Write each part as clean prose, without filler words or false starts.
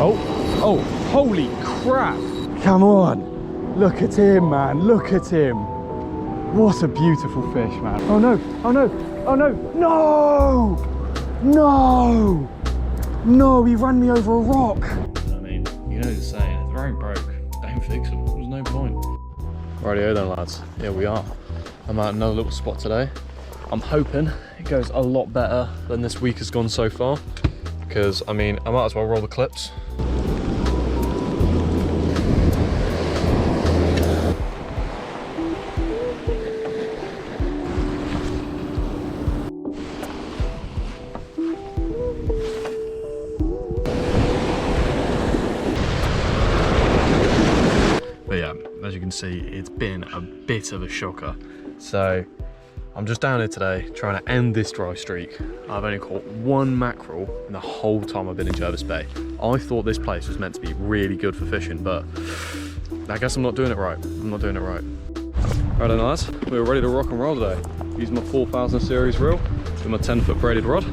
Oh, oh, holy crap. Come on. Look at him, man. Look at him. What a beautiful fish, man. Oh no, oh no, oh no, no! No! No, he ran me over a rock. I mean, you know the saying, if they ain't broke, don't fix them. There's no point. Rightio then, lads. Here we are. I'm at another little spot today. I'm hoping it goes a lot better than this week has gone so far. Because, I mean, I might as well roll the clips. But yeah, as you can see, it's been a bit of a shocker. So I'm just down here today trying to end this dry streak. I've only caught one mackerel in the whole time I've been in Jervis Bay. I thought this place was meant to be really good for fishing, but I guess I'm not doing it right. I'm not doing it right. Right then, lads, we're ready to rock and roll today. Using my 4000 series reel with my 10-foot braided rod.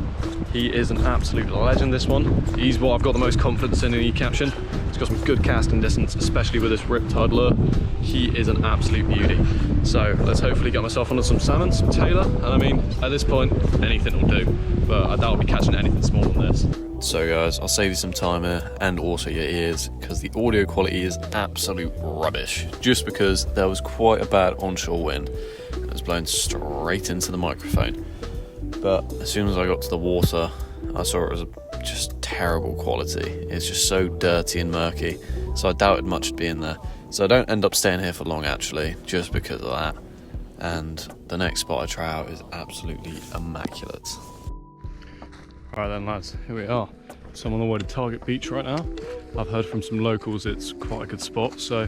He is an absolute legend, this one. He's what I've got the most confidence in e-caption. He's got some good casting distance, especially with this riptide lure. He is an absolute beauty. So let's hopefully get myself onto some salmon, some tailor, and I mean, at this point, anything will do. But I doubt I'll be catching anything smaller than this. So guys, I'll save you some time here, and also your ears, because the audio quality is absolute rubbish. Just because there was quite a bad onshore wind. It was blown straight into the microphone. But as soon as I got to the water, I saw it was just terrible quality. It's just so dirty and murky, so I doubted much would be in there. So I don't end up staying here for long actually, just because of that. And the next spot I try out is absolutely immaculate. Alright then lads, here we are. So I'm on the way to Target Beach right now. I've heard from some locals it's quite a good spot, so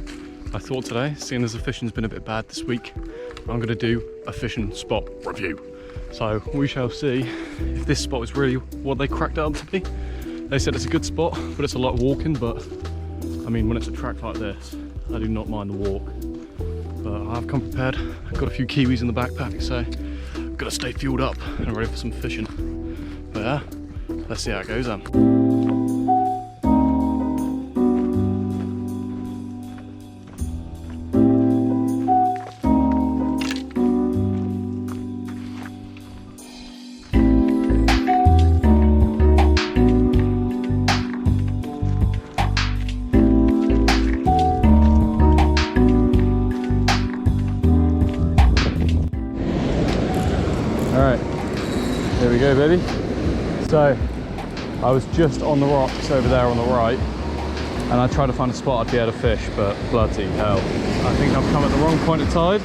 I thought today, seeing as the fishing's been a bit bad this week, I'm going to do a fishing spot review. So we shall see if this spot is really what they cracked it up to be. They said it's a good spot, but it's a lot of walking, but I mean, when it's a track like this, I do not mind the walk. But I've come prepared. I've got a few kiwis in the backpack, so I've got to stay fueled up and ready for some fishing. But yeah, let's see how it goes then. Alright, here we go, baby. So, I was just on the rocks over there on the right, and I tried to find a spot I'd be able to fish, but bloody hell. I think I've come at the wrong point of tide,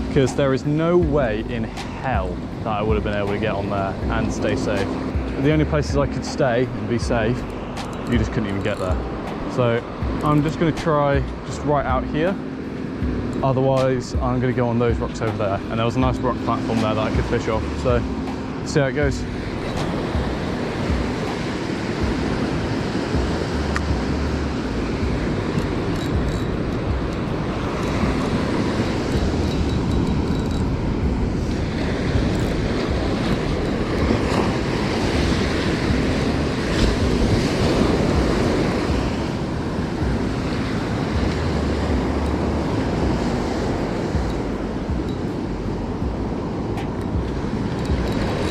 because there is no way in hell that I would have been able to get on there and stay safe. The only places I could stay and be safe, you just couldn't even get there. So, I'm just going to try just right out here. Otherwise, I'm going to go on those rocks over there. And there was a nice rock platform there that I could fish off. So, see how it goes.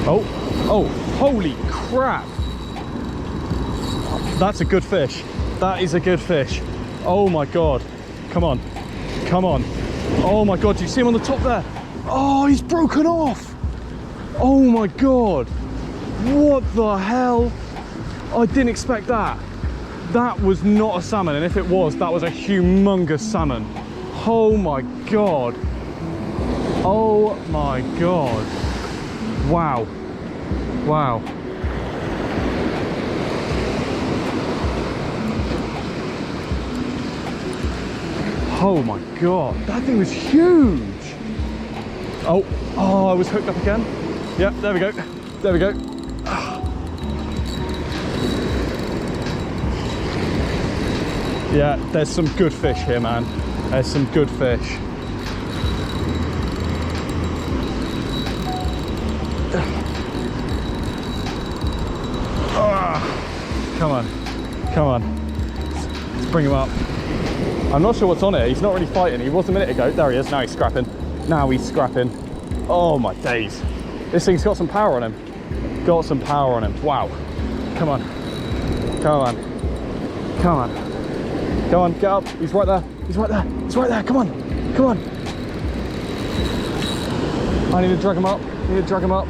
Oh, oh, holy crap. That's a good fish. That is a good fish. Oh my God. Come on, come on. Oh my God, do you see him on the top there? Oh, he's broken off. Oh my God. What the hell? I didn't expect that. That was not a salmon, and if it was, that was a humongous salmon. Oh my God. Oh my God. Wow. Wow. Oh my God, that thing was huge. Oh, I was hooked up again. Yep, there we go. There we go. Yeah, there's some good fish here, man. There's some good fish. Come on, come on. Let's bring him up. I'm not sure what's on it. He's not really fighting. He was a minute ago. There he is. Now he's scrapping. Now he's scrapping. Oh my days. This thing's got some power on him. Got some power on him. Wow. Come on. Come on. Come on. Come on, get up. He's right there. He's right there. He's right there. Come on. Come on. I need to drag him up. I need to drag him up.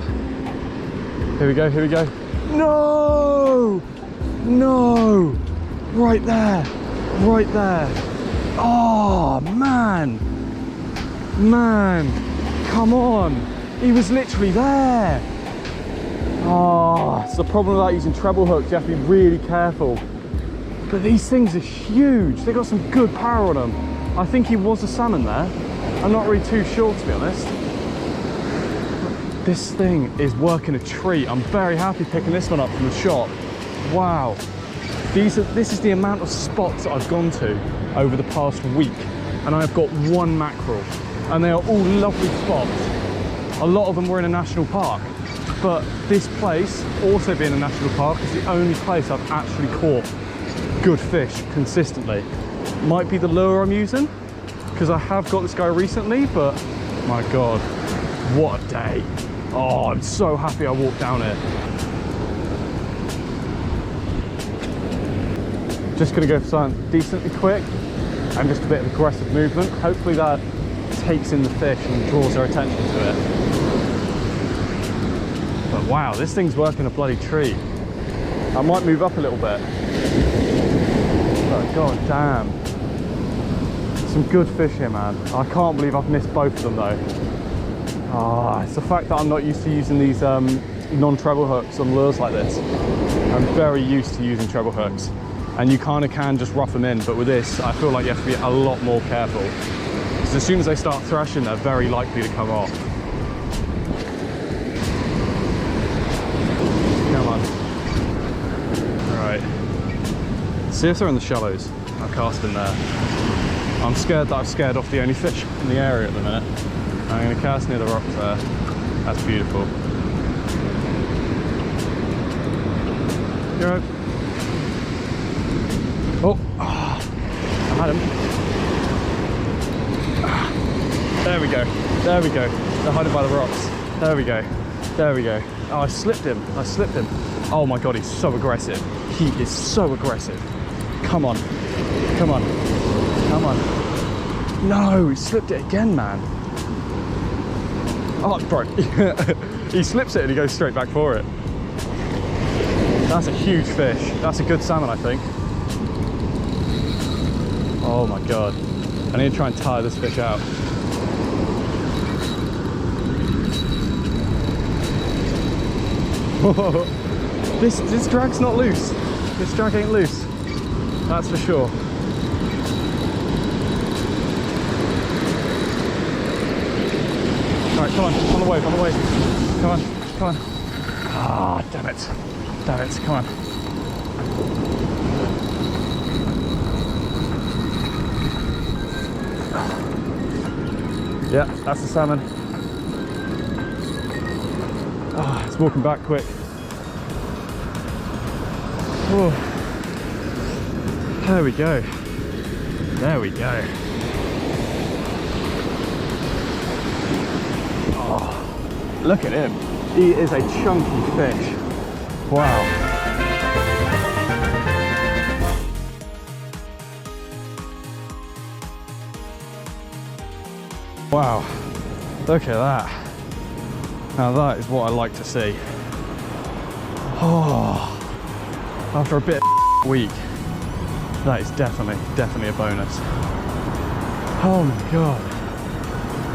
Here we go. Here we go. No! No! Right there. Right there. Oh, man. Man. Come on. He was literally there. Oh, it's the problem about using treble hooks. You have to be really careful. But these things are huge. They've got some good power on them. I think he was a salmon there. I'm not really too sure, to be honest. This thing is working a treat. I'm very happy picking this one up from the shop. Wow. This is the amount of spots that I've gone to over the past week. And I've got one mackerel. And they are all lovely spots. A lot of them were in a national park. But this place, also being a national park, is the only place I've actually caught good fish consistently. Might be the lure I'm using, because I have got this guy recently, but my God, what a day. Oh, I'm so happy I walked down here. Just gonna go for something decently quick and just a bit of aggressive movement. Hopefully that takes in the fish and draws their attention to it. But wow, this thing's working a bloody treat. I might move up a little bit. But god damn. Some good fish here, man. I can't believe I've missed both of them though. Ah, it's the fact that I'm not used to using these non-treble hooks on lures like this. I'm very used to using treble hooks. And you kind of can just rough them in, but with this, I feel like you have to be a lot more careful. Because as soon as they start thrashing, they're very likely to come off. Come on. Alright. See if they're in the shallows. I'll cast in there. I'm scared that I've scared off the only fish in the area at the minute. I'm going to cast near the rocks there. That's beautiful. You're right. Oh, I had him. There we go. There we go. They're hiding by the rocks. There we go. There we go. Oh, I slipped him. I slipped him. Oh my God, he's so aggressive. He is so aggressive. Come on. Come on. Come on. No, he slipped it again, man. Oh, bro. He slips it and he goes straight back for it. That's a huge fish. That's a good salmon, I think. Oh my God. I need to try and tire this fish out. This drag's not loose. This drag ain't loose. That's for sure. Alright, come on the wave, on the wave. Come on, come on. Ah, damn it. Damn it, come on. Yeah, that's the salmon. Oh, it's walking back quick. Oh. There we go. There we go. Oh, look at him. He is a chunky fish. Wow. Wow, look at that. Now that is what I like to see. Oh, after a bit of week, that is definitely a bonus. Oh my God.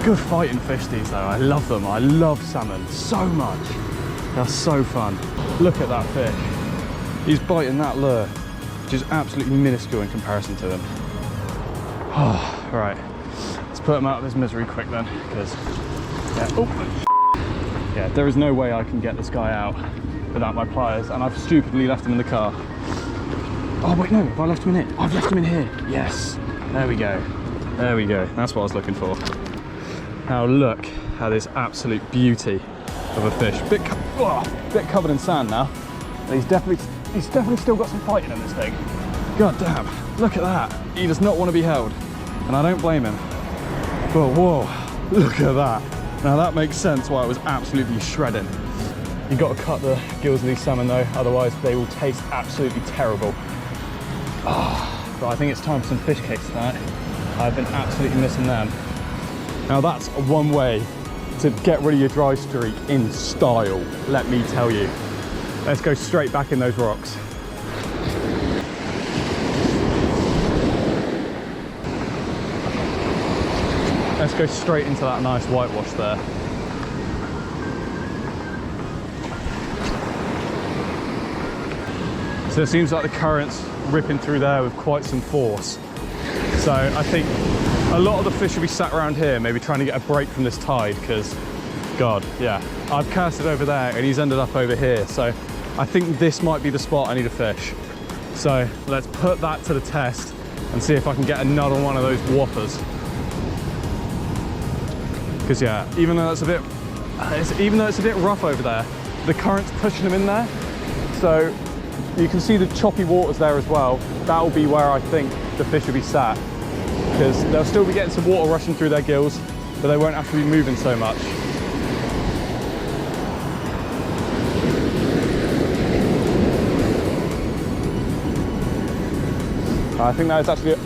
Good fighting fish these though, I love them. I love salmon so much. They're so fun. Look at that fish. He's biting that lure, which is absolutely minuscule in comparison to him. Oh, right. Put him out of his misery quick then, because yeah, there is no way I can get this guy out without my pliers, and I've stupidly left him in the car. Oh wait, no, have I left him in here? I've left him in here. Yes, there we go. There we go. That's what I was looking for. Now look at this absolute beauty of a fish. Bit covered in sand now. But he's definitely still got some fighting in this thing. God damn, look at that. He does not want to be held, and I don't blame him. But whoa, look at that. Now that makes sense why it was absolutely shredding. You've got to cut the gills of these salmon though, otherwise they will taste absolutely terrible. Oh, but I think it's time for some fish cakes tonight. I've been absolutely missing them. Now that's one way to get rid of your dry streak in style, let me tell you. Let's go straight back in those rocks. Let's go straight into that nice whitewash there. So it seems like the current's ripping through there with quite some force. So I think a lot of the fish will be sat around here, maybe trying to get a break from this tide, because, God, yeah. I've casted over there and he's ended up over here. So I think this might be the spot I need to fish. So let's put that to the test and see if I can get another one of those whoppers. Because yeah, even though it's a bit rough over there, the current's pushing them in there. So you can see the choppy waters there as well. That will be where I think the fish will be sat, because they'll still be getting some water rushing through their gills, but they won't have to be moving so much. I think that is actually,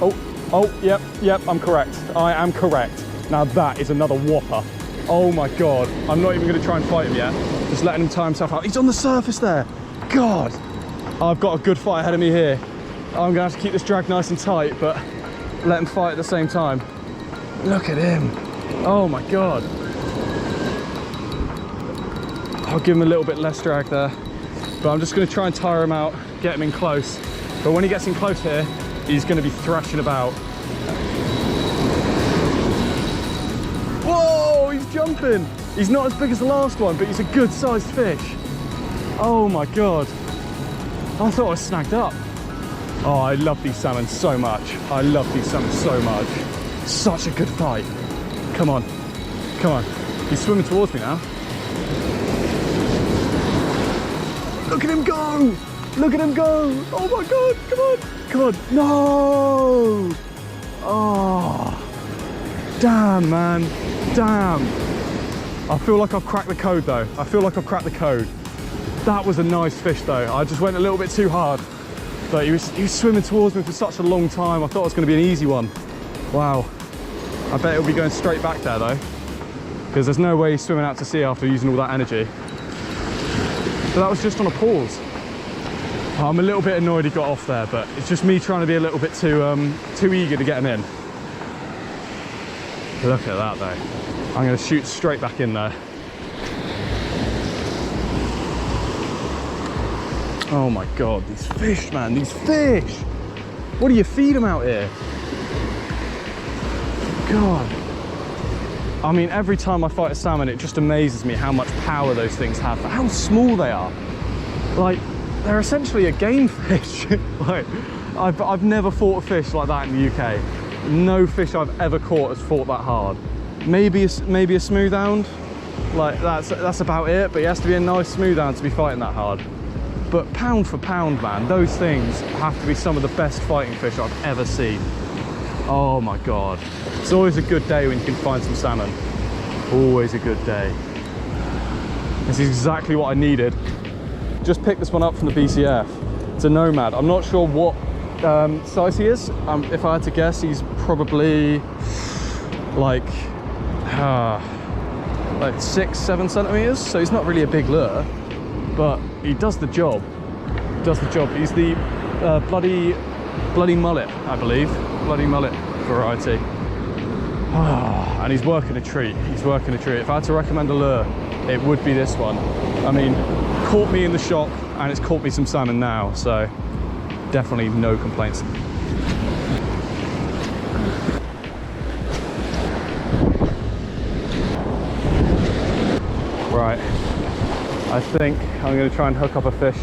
yep, I'm correct. I am correct. Now that is another whopper. Oh my God. I'm not even gonna try and fight him yet. Just letting him tie himself out. He's on the surface there. God. I've got a good fight ahead of me here. I'm gonna have to keep this drag nice and tight, but let him fight at the same time. Look at him. Oh my God. I'll give him a little bit less drag there, but I'm just gonna try and tire him out, get him in close. But when he gets in close here, he's gonna be thrashing about. Whoa, he's jumping. He's not as big as the last one, but he's a good sized fish. Oh my God. I thought I was snagged up. Oh, I love these salmon so much. I love these salmon so much. Such a good fight. Come on, come on. He's swimming towards me now. Look at him go. Look at him go. Oh my God, come on. Come on, no. Oh, damn man, damn. I feel like I've cracked the code though. I feel like I've cracked the code. That was a nice fish though. I just went a little bit too hard. But he was swimming towards me for such a long time. I thought it was going to be an easy one. Wow. I bet it'll be going straight back there though, because there's no way he's swimming out to sea after using all that energy. So that was just on a pause. I'm a little bit annoyed he got off there, but it's just me trying to be a little bit too eager to get him in. Look at that though. I'm going to shoot straight back in there. Oh my God, these fish, man, these fish! What do you feed them out here? God. I mean, every time I fight a salmon, it just amazes me how much power those things have, for how small they are. Like, they're essentially a game fish. Like, I've never fought a fish like that in the UK. No fish I've ever caught has fought that hard. Maybe a smooth hound, like that's about it, but it has to be a nice smooth hound to be fighting that hard. But pound for pound, man, those things have to be some of the best fighting fish I've ever seen. Oh my God. It's always a good day when you can find some salmon. Always a good day. This is exactly what I needed. Just picked this one up from the BCF. It's a Nomad. I'm not sure what size he is. If I had to guess, he's probably like 6-7 centimeters. So he's not really a big lure, but he does the job. He's the bloody mullet, I believe. Bloody mullet variety. And he's working a treat. He's working a treat. If I had to recommend a lure, it would be this one. I mean, caught me in the shop and it's caught me some salmon now, so definitely no complaints. Right, I think I'm going to try and hook up a fish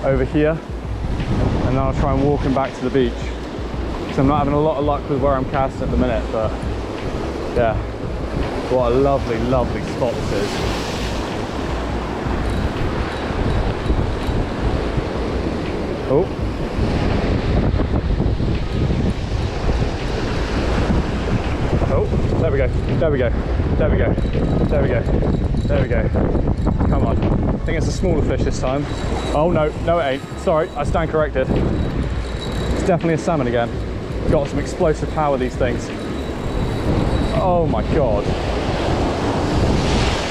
over here, and then I'll try and walk him back to the beach. So I'm not having a lot of luck with where I'm casting at the minute, but yeah, what a lovely, lovely spot this is. Oh, There we go. There we go. There we go. There we go. Come on. I think it's a smaller fish this time. Oh no, no it ain't. Sorry, I stand corrected. It's definitely a salmon again. Got some explosive power, these things. Oh my God.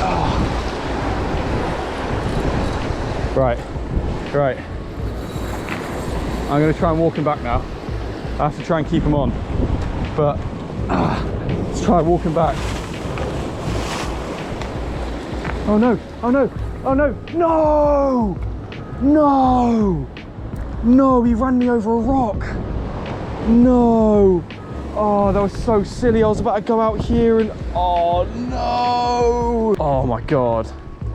Oh. Right, right. I'm gonna try and walk him back now. I have to try and keep him on, but let's try walking back. Oh no, oh no, oh no, no! No! No, he ran me over a rock. No! Oh, that was so silly. I was about to go out here and, oh no! Oh my God,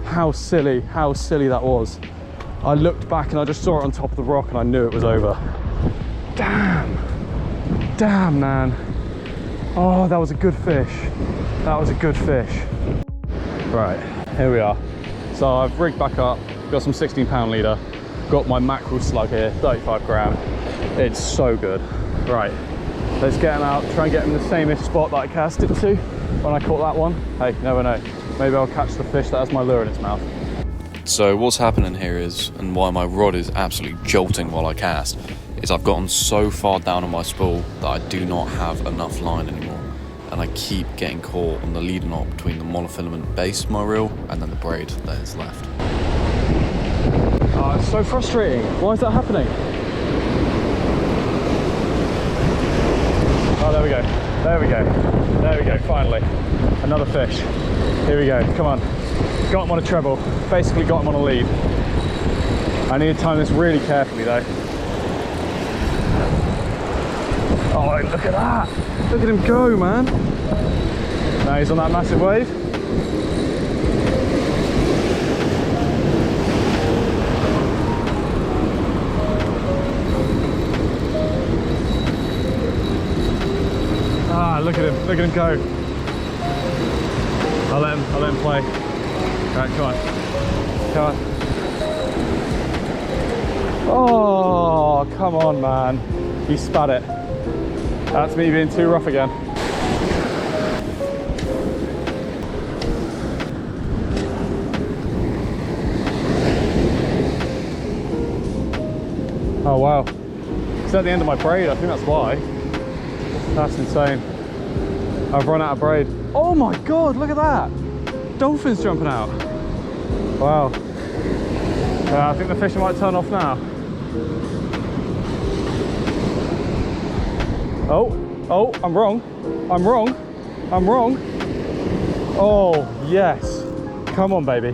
how silly that was. I looked back and I just saw it on top of the rock and I knew it was over. Damn, damn man. Oh, that was a good fish. That was a good fish. Right, here we are. So I've rigged back up, got some 16-pound leader, got my mackerel slug here, 35 gram. It's so good. Right, let's get him out, try and get him in the same-ish spot that I cast it to when I caught that one. Hey, you never know. Maybe I'll catch the fish that has my lure in its mouth. So what's happening here is, and why my rod is absolutely jolting while I cast, is I've gotten so far down on my spool that I do not have enough line anymore. And I keep getting caught on the leader knot between the monofilament base of my reel and then the braid that is left. Oh, it's so frustrating. Why is that happening? Oh, there we go. There we go. There we go, finally. Another fish. Here we go, come on. Got him on a treble. Basically got him on a lead. I need to time this really carefully though. Oh, look at that. Look at him go, man. Now he's on that massive wave. Ah, look at him go. I'll let him play. Right, come on. Come on. Oh, come on, man. He spat it. That's me being too rough again. Oh wow. It's at the end of my braid, I think that's why. That's insane. I've run out of braid. Oh my God, look at that. Dolphins jumping out. Wow. I think the fishing might turn off now. Oh, I'm wrong. I'm wrong. I'm wrong. Oh, yes. Come on, baby.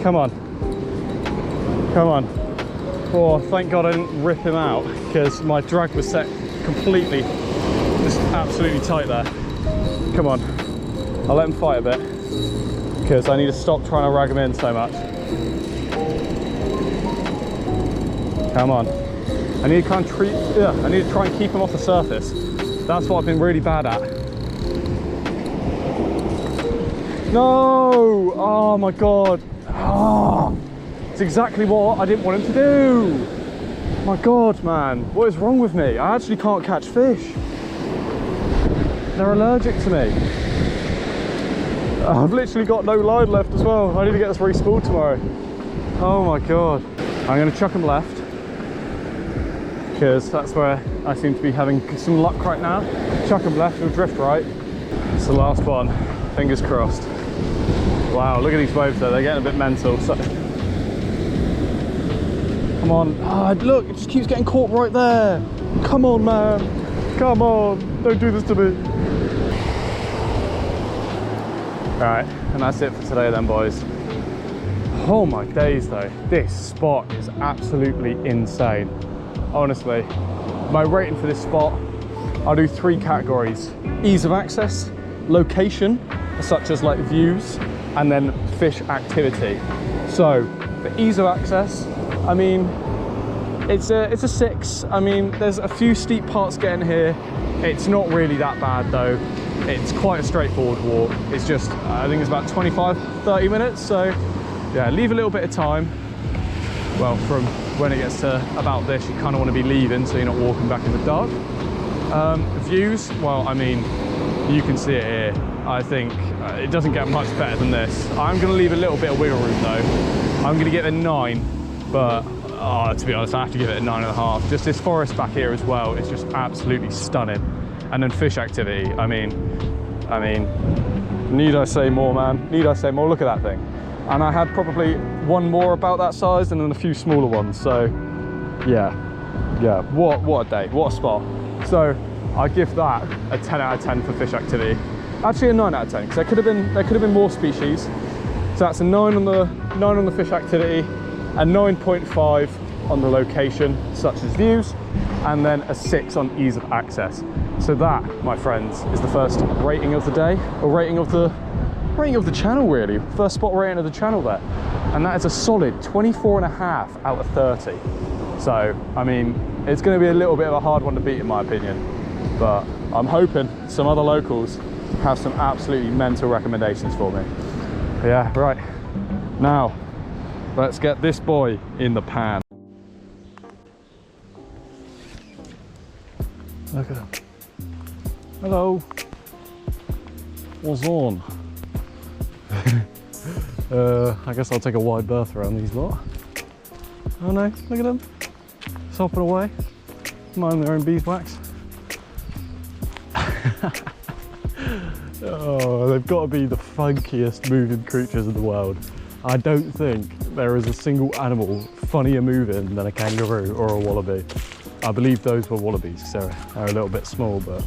Come on. Come on. Oh, thank God I didn't rip him out because my drag was set completely, just absolutely tight there. Come on. I'll let him fight a bit because I need to stop trying to rag him in so much. Come on. I need to try and I need to try and keep him off the surface. That's what I've been really bad at. No! Oh my God. Oh, it's exactly what I didn't want him to do. My God, man. What is wrong with me? I actually can't catch fish. They're allergic to me. I've literally got no line left as well. I need to get this re-spooled tomorrow. Oh my God. I'm going to chuck him left because that's where I seem to be having some luck right now. Chuck him left, he'll drift right. It's the last one. Fingers crossed. Wow, look at these waves though. They're getting a bit mental. So. Come on. Oh, look, it just keeps getting caught right there. Come on, man. Come on. Don't do this to me. Alright, and that's it for today then, boys. Oh my days though, this spot is absolutely insane. Honestly, my rating for this spot, I'll do 3 categories. Ease of access, location, such as like views, and then fish activity. So, for ease of access, I mean, it's a 6. I mean, there's a few steep parts getting here. It's not really that bad though. It's quite a straightforward walk. It's just, I think it's about 25-30 minutes. So yeah, leave a little bit of time. Well, from when it gets to about this, you kind of want to be leaving so you're not walking back in the dark. Views, well, I mean, You can see it here. I think it doesn't get much better than this. I'm going to leave a little bit of wiggle room though. I'm going to give it a 9, but to be honest, I have to give it a 9.5. Just this forest back here as well, it's just absolutely stunning. And then fish activity, I mean, need I say more, man? Need I say more? Look at that thing. And I had probably one more about that size and then a few smaller ones. So yeah, what a day, what a spot. So I give that a 10 out of 10 for fish activity. Actually a 9 out of 10, because there could have been more species. So that's a 9 on the fish activity, a 9.5 on the location, such as views, and then a 6 on ease of access. So that, my friends, is the first rating of the day, or rating of the channel really. First spot rating of the channel there. And that is a solid 24.5 out of 30. So, I mean, it's going to be a little bit of a hard one to beat in my opinion, but I'm hoping some other locals have some absolutely mental recommendations for me. But yeah, right. Now, let's get this boy in the pan. Look at him. Hello. What's on? I guess I'll take a wide berth around these lot. Oh no, look at them. Sopping away. Mind their own beeswax. Oh, they've got to be the funkiest moving creatures in the world. I don't think there is a single animal funnier moving than a kangaroo or a wallaby. I believe those were wallabies, so they're a little bit small, but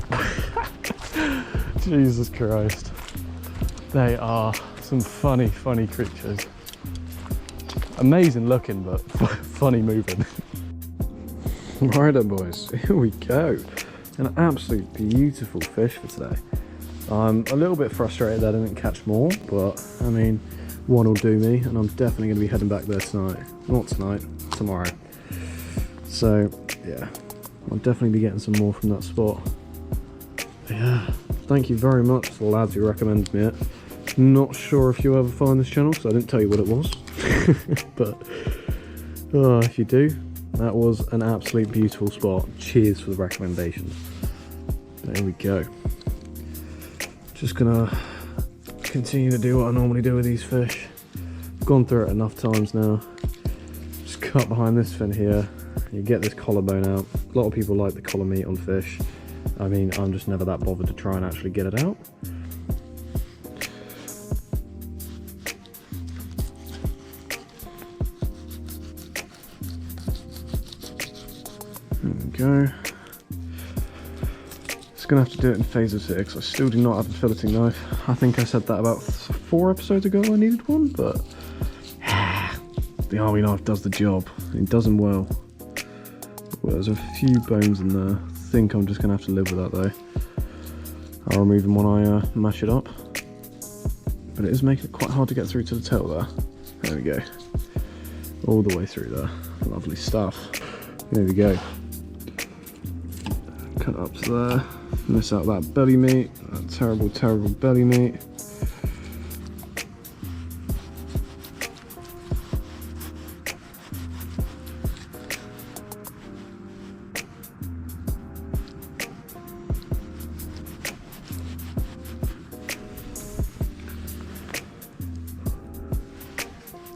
Jesus Christ. They are some funny creatures. Amazing looking, but funny moving. Right then boys, here we go. An absolute beautiful fish for today. I'm a little bit frustrated that I didn't catch more, but I mean, one will do me, and I'm definitely going to be heading back there tonight. Not tonight, tomorrow. So yeah, I'll definitely be getting some more from that spot. But yeah, thank you very much to the lads who recommended me it. Not sure if you'll ever find this channel, so I didn't tell you what it was. But if you do, that was an absolute beautiful spot. Cheers for the recommendation. There we go. Just gonna continue to do what I normally do with these fish. I've gone through it enough times now. Just cut behind this fin here. You get this collarbone out. A lot of people like the collar meat on fish. I mean, I'm just never that bothered to try and actually get it out. There we go. Just gonna have to do it in phases here because I still do not have a filleting knife. I think I said that about 4 episodes ago I needed one, but the army knife does the job. It does them well. Well, there's a few bones in there. I think I'm just gonna have to live with that though. I'll remove them when I mash it up. But it is making it quite hard to get through to the tail there. There we go. All the way through there. Lovely stuff. There we go. Cut up to there. Miss out that belly meat. That terrible belly meat.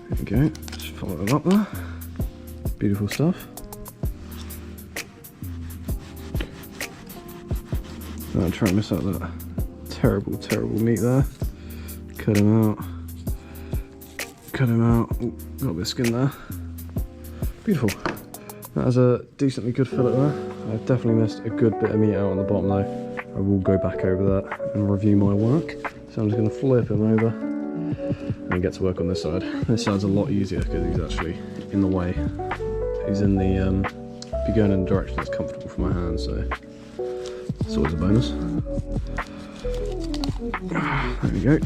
There we go. Just follow it up there. Beautiful stuff. I'll try and miss out that terrible meat there. Cut him out. Cut him out. Ooh, got a bit of skin there. Beautiful. That is a decently good fillet there. I've definitely missed a good bit of meat out on the bottom though. I will go back over that and review my work. So I'm just going to flip him over and get to work on this side. This side's a lot easier because he's actually in the way. He's in the, be going in the direction that's comfortable for my hands, so it's always a bonus. There we go.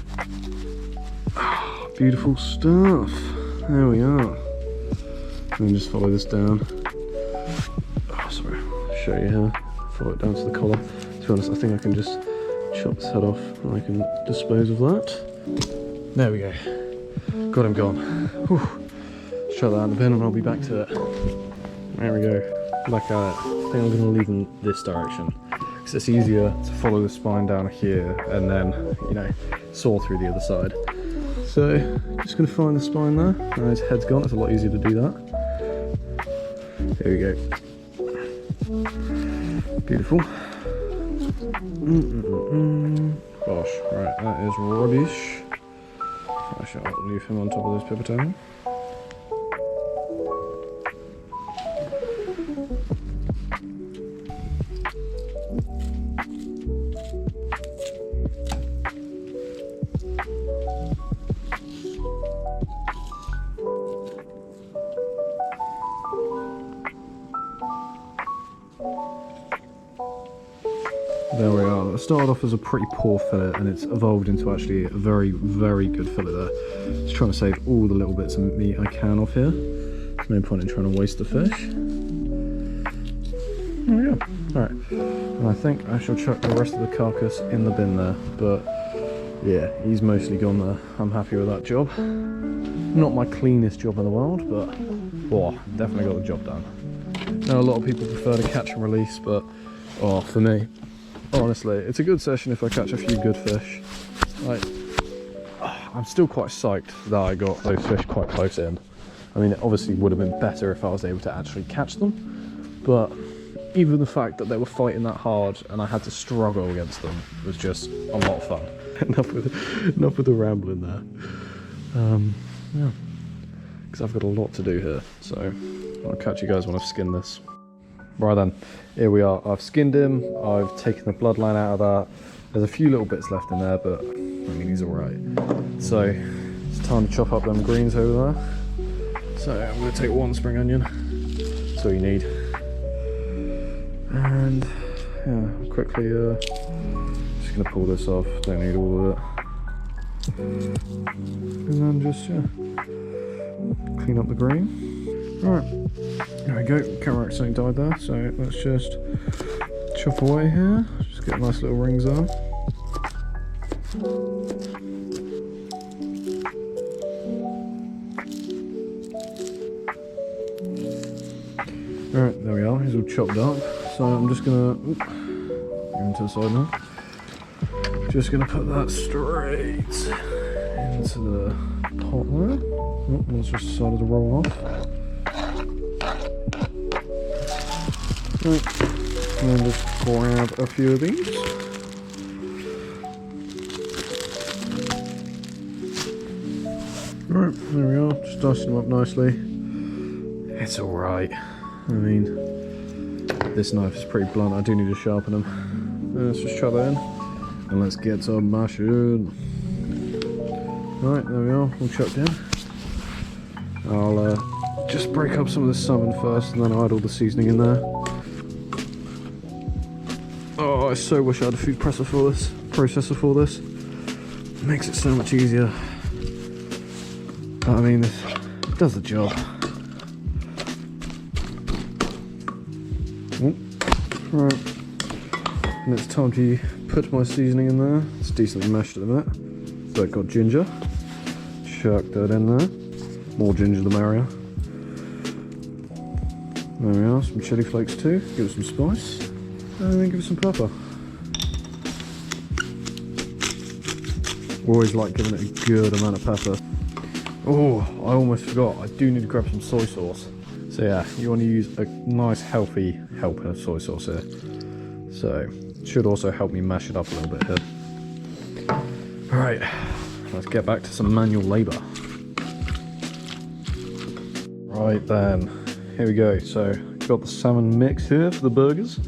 Beautiful stuff. There we are. And then just follow this down. Oh, sorry, I'll show you how. Follow it down to the collar. To be honest, I think I can just chop this head off and I can dispose of that. There we go. Got him gone. Whew. Shut that in the bin and I'll be back to it. There we go. Back at it. I think I'm going to leave in this direction. because it's easier to follow the spine down here and then, you know, saw through the other side. So just going to find the spine there. Now his head's gone, it's a lot easier to do that. Here we go. Beautiful. Gosh, right, that is rubbish. I shall leave him on top of this pipitone. There we are. It started off as a pretty poor fillet and it's evolved into actually a very, very good fillet there. Just trying to save all the little bits of meat I can off here. There's no point in trying to waste the fish. There we go. Alright. And I think I shall chuck the rest of the carcass in the bin there. But yeah, he's mostly gone there. I'm happy with that job. Not my cleanest job in the world, but oh, definitely got the job done. Now a lot of people prefer to catch and release, but oh, for me, honestly, it's a good session if I catch a few good fish. Like, I'm still quite psyched that I got those fish quite close in. I mean, it obviously would have been better if I was able to actually catch them, but even the fact that they were fighting that hard and I had to struggle against them was just a lot of fun. enough with the rambling there. Yeah, because I've got a lot to do here, so I'll catch you guys when I've skinned this. Right then, here we are. I've skinned him, I've taken the bloodline out of that. There's a few little bits left in there, but I mean, he's alright. So, it's time to chop up them greens over there. So, I'm going to take one spring onion. That's all you need. And, yeah, quickly, just going to pull this off. Don't need all of it. And then just, yeah, clean up the green. Alright. There we go, camera accidentally died there, so let's just chop away here, just get nice little rings on. Alright, there we are, he's all chopped up, so I'm just gonna, get him to the side now, just gonna put that straight into the pot there. Oh, that's just decided to roll off. Right. And then just grab a few of these. Right, there we are, just dicing them up nicely. It's alright. I mean, this knife is pretty blunt, I do need to sharpen them. Let's just chuck that in, and let's get some mashing. Right, there we are, all chucked in. I'll just break up some of the salmon first, and then I'll add all the seasoning in there. Oh, I so wish I had a food processor for this. It makes it so much easier. But I mean, this does the job. Oh, right. And it's time to put my seasoning in there. It's decently mashed at the minute. So I've got ginger. Chuck that in there. More ginger the merrier. There we are, some chili flakes too. Give it some spice. And then give it some pepper. Always like giving it a good amount of pepper. Oh, I almost forgot. I do need to grab some soy sauce. So yeah, you want to use a nice healthy helping of soy sauce here. So, it should also help me mash it up a little bit here. Alright, let's get back to some manual labour. Right then, here we go. So, got the salmon mix here for the burgers.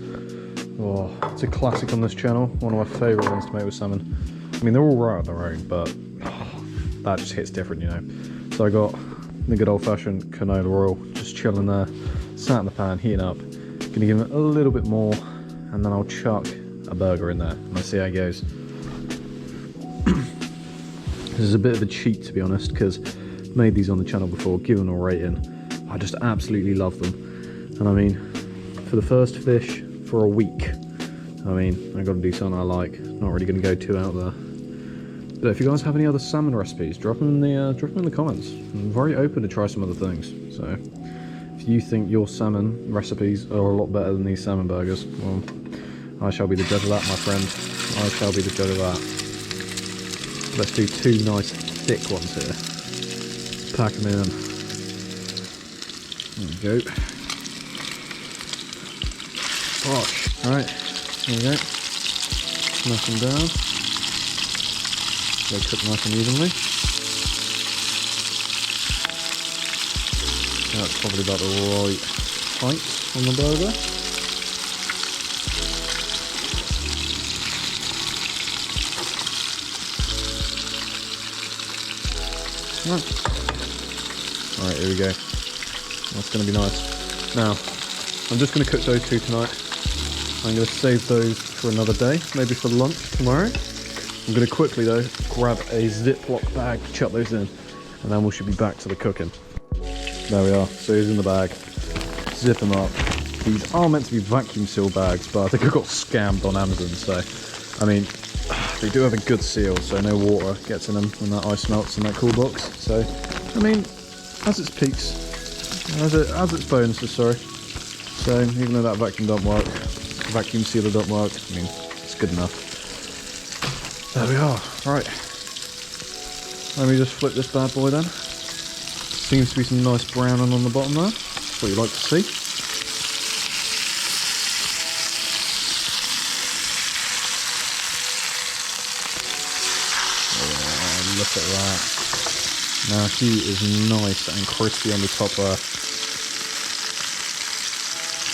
Oh, it's a classic on this channel, one of my favourite ones to make with salmon. I mean, they're all right on their own, but that just hits different, you know. So I got the good old-fashioned canola oil, just chilling there, sat in the pan, heating up. Gonna give it a little bit more, and then I'll chuck a burger in there, and I'll see how it goes. This is a bit of a cheat, to be honest, because I've made these on the channel before, given a rating. I just absolutely love them. And I mean, for the first fish, for a week, I mean, I gotta do something I like. Not really gonna go too out there. But if you guys have any other salmon recipes, drop them in the comments. I'm very open to try some other things. So if you think your salmon recipes are a lot better than these salmon burgers, well, I shall be the judge of that, my friend. I shall be the judge of that. Let's do 2 nice thick ones here. Pack them in. There we go. Gosh. Alright, there we go. Smash them down. They cook nice and evenly. That's probably about the right height on the burger. Alright, here we go. That's going to be nice. Now, I'm just going to cook those 2 tonight. I'm going to save those for another day, maybe for lunch tomorrow. I'm going to quickly though grab a Ziploc bag, chuck those in, and then we should be back to the cooking. There we are, so he's in the bag. Zip them up. These are meant to be vacuum seal bags, but I think I got scammed on Amazon, so I mean, they do have a good seal, so no water gets in them when that ice melts in that cool box. So, I mean, has its peaks, has its bonuses, sorry. So, even though that vacuum sealer don't work, I mean, it's good enough. There we are, right. Let me just flip this bad boy then. Seems to be some nice browning on the bottom there. That's what you like to see. Oh, look at that. Now he is nice and crispy on the top there.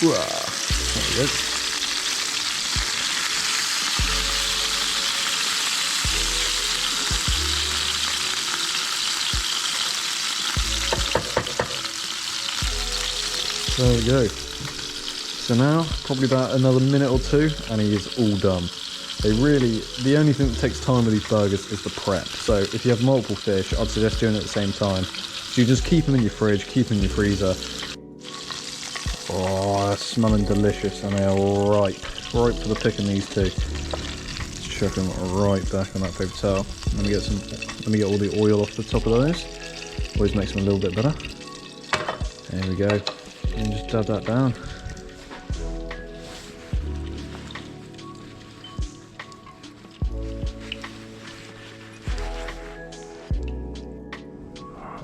There we go. There we go. So now, probably about another minute or 2, and he is all done. The only thing that takes time with these burgers is the prep. So if you have multiple fish, I'd suggest doing it at the same time. So you just keep them in your fridge, keep them in your freezer. Oh, they're smelling delicious, and they are ripe for the picking, these 2. Let's chuck them right back on that paper towel. Let me get all the oil off the top of those. Always makes them a little bit better. There we go. And just dab that down.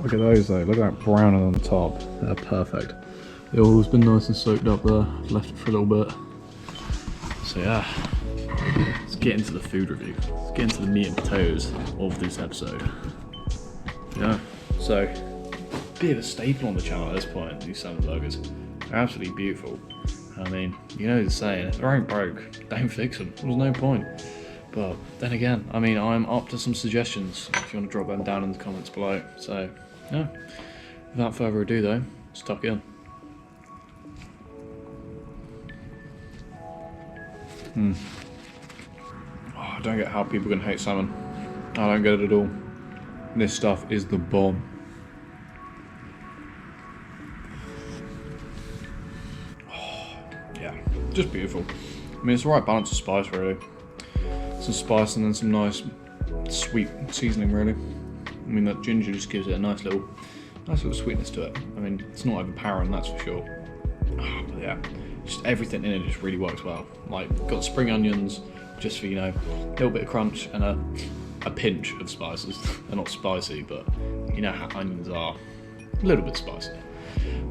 Look at those though, look at that browning on the top. They're perfect. The oil's been nice and soaked up there, left it for a little bit. So yeah, let's get into the food review. Let's get into the meat and potatoes of this episode. Yeah, so bit of a staple on the channel at this point, these salmon burgers. They're absolutely beautiful. I mean, you know the saying, if they ain't broke, don't fix them. There's no point. But then again, I mean, I'm up to some suggestions if you want to drop them down in the comments below. So, yeah, without further ado though, let's tuck in. Oh, I don't get how people can hate salmon. I don't get it at all. This stuff is the bomb. Yeah, just beautiful. I mean, it's the right balance of spice, really. Some spice and then some nice sweet seasoning, really. I mean, that ginger just gives it a nice little sweetness to it. I mean, it's not overpowering, that's for sure. Oh, but yeah, just everything in it just really works well. Like, got spring onions, just for, you know, a little bit of crunch and a pinch of spices. They're not spicy, but you know how onions are. A little bit spicy.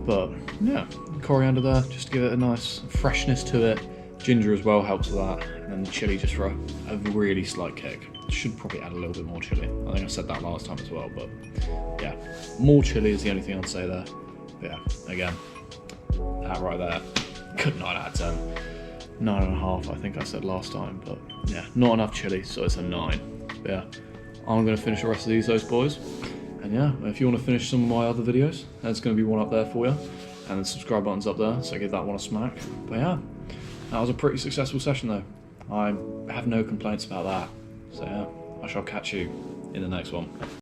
But yeah, coriander there, just to give it a nice freshness to it. Ginger as well helps with that. And then the chilli just for a really slight kick. Should probably add a little bit more chilli. I think I said that last time as well, but yeah. More chilli is the only thing I'd say there. But yeah, again, that right there, good 9 out of 10. 9.5 I think I said last time, but yeah, not enough chilli, so it's a 9. But yeah, I'm going to finish the rest of those boys. And yeah, if you want to finish some of my other videos, there's going to be one up there for you. And the subscribe button's up there, so give that one a smack. But yeah, that was a pretty successful session though. I have no complaints about that. So yeah, I shall catch you in the next one.